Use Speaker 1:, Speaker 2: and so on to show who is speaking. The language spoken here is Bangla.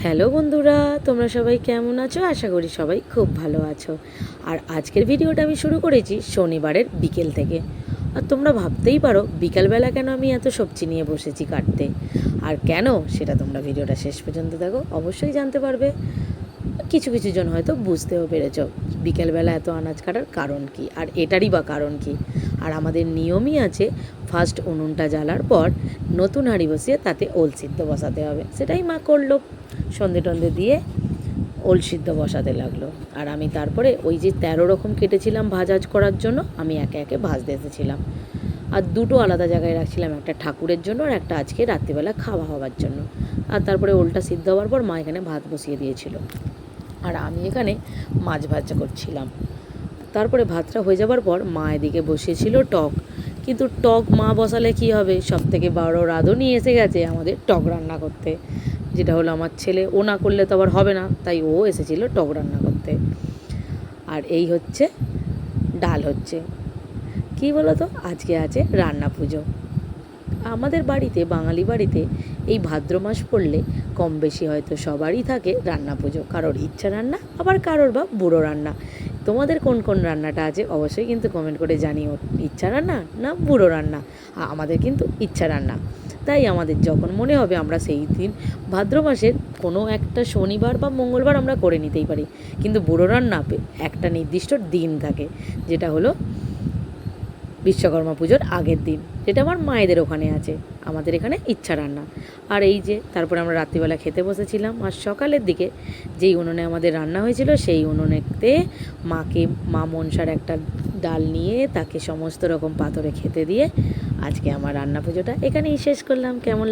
Speaker 1: হ্যালো বন্ধুরা, তোমরা সবাই কেমন আছো? আশা করি সবাই খুব ভালো আছো। আর আজকের ভিডিওটা আমি শুরু করেছি শনিবারের বিকেল থেকে। আর তোমরা ভাবতেই পারো বিকালবেলা কেন আমি এত সবজি নিয়ে বসেছি কাটতে, আর কেন সেটা তোমরা ভিডিওটা শেষ পর্যন্ত দেখো, অবশ্যই জানতে পারবে। কিছু কিছু জন হয়তো বুঝতেও পেরেছ বিকেলবেলা এত আনাজ কাটার কারণ কি, আর এটারই বা কারণ কি। আর আমাদের নিয়মই আছে, ফার্স্ট উনুনটা জ্বালার পর নতুন হাঁড়ি বসিয়ে তাতে ওল সিদ্ধ বসাতে হবে। সেটাই মা করলো, সন্ধে টন্ধে দিয়ে ওল সিদ্ধ বসাতে লাগলো। আর আমি তারপরে ওই যে 13 রকম কেটেছিলাম ভাজাজ করার জন্য, আমি একে একে ভাজতে এসেছিলাম। আর দুটো আলাদা জায়গায় রাখছিলাম, একটা ঠাকুরের জন্য আর একটা আজকে রাত্রিবেলা খাওয়া হওয়ার জন্য। আর তারপরে ওলটা সিদ্ধ হওয়ার পর মা এখানে ভাত বসিয়ে দিয়েছিল, আর আমি এখানে মাছ ভাজা করছিলাম। তারপরে ভাতটা হয়ে যাবার পর মা এদিকে বসিয়েছিল টক। কিন্তু টক মা বসালে কি হবে, সব থেকে বড় রাঁধুনি এসে গেছে আমাদের টক রান্না করতে, যেটা হলো আমার ছেলে। ও না করলে তো আবার হবে না, তাই ও এসেছিল টক রান্না করতে। আর এই হচ্ছে ডাল হচ্ছে, কী বলো তো, আজকে আছে রান্না পুজো। আমাদের বাড়িতে, বাঙালি বাড়িতে এই ভাদ্র মাস পড়লে কম বেশি হয়তো সবারই থাকে রান্না পুজো। কারোর ইচ্ছা রান্না, আবার কারোর বা বুড়ো রান্না। তোমাদের কোন কোন রান্নাটা আছে অবশ্যই কিন্তু কমেন্ট করে জানিও, ইচ্ছা রান্না না বুড়ো রান্না। আমাদের কিন্তু ইচ্ছা রান্না। তাই আমাদের যখন মনে হবে আমরা সেই দিন ভাদ্র মাসের কোনো একটা শনিবার বা মঙ্গলবার আমরা করে নিতেই পারি। কিন্তু বুড়ো রান্না একটা নির্দিষ্ট দিন থাকে, যেটা হলো বিশ্বকর্মা পুজোর আগের দিন, যেটা আমার মায়েদের ওখানে আছে, আমাদের এখানে ইচ্ছা রান্না। আর এই যে তারপরে আমরা রাত্রিবেলা খেতে বসেছিলাম। আর সকালের দিকে যেই উনুনে আমাদের রান্না হয়েছিল, সেই উনুনেতে মা মনসার একটা ডাল নিয়ে তাকে সমস্ত রকম পাথরে খেতে দিয়ে আজকে আমার রান্না পুজোটা এখানেই শেষ করলাম। কেমন